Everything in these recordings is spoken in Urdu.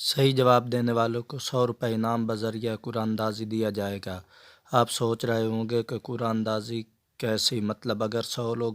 صحیح جواب دینے والوں کو 100 روپے انعام بذریعہ قرآن اندازی دیا جائے گا۔ آپ سوچ رہے ہوں گے کہ قرآن اندازی کیسی، مطلب اگر 100 لوگ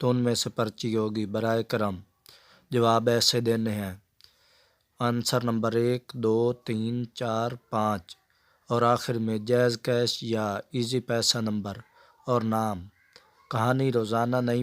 تو ان میں سے پرچی ہوگی۔ برائے کرم جواب ایسے دینے ہیں: آنسر نمبر 1، 2، 3، 4، 5 اور آخر میں جائز کیش یا ایزی پیسہ نمبر اور نام۔ کہانی: روزانہ نئی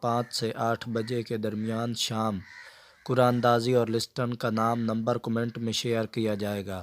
5 سے 8 بجے کے درمیان شام قرآن اندازی اور لسٹن کا نام نمبر کمنٹ میں شیئر کیا جائے گا۔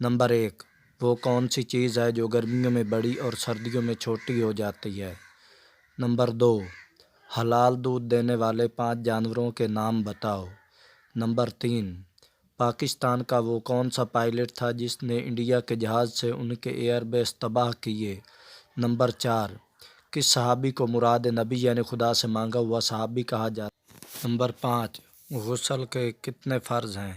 نمبر 1، وہ کون سی چیز ہے جو گرمیوں میں بڑی اور سردیوں میں چھوٹی ہو جاتی ہے؟ نمبر 2، حلال دودھ دینے والے 5 جانوروں کے نام بتاؤ۔ نمبر 3، پاکستان کا وہ کون سا پائلٹ تھا جس نے انڈیا کے جہاز سے ان کے ایئر بیس تباہ کیے؟ نمبر 4، کس صحابی کو مراد نبی یعنی خدا سے مانگا ہوا صحابی کہا جاتا ہے؟ نمبر 5، غسل کے کتنے فرض ہیں؟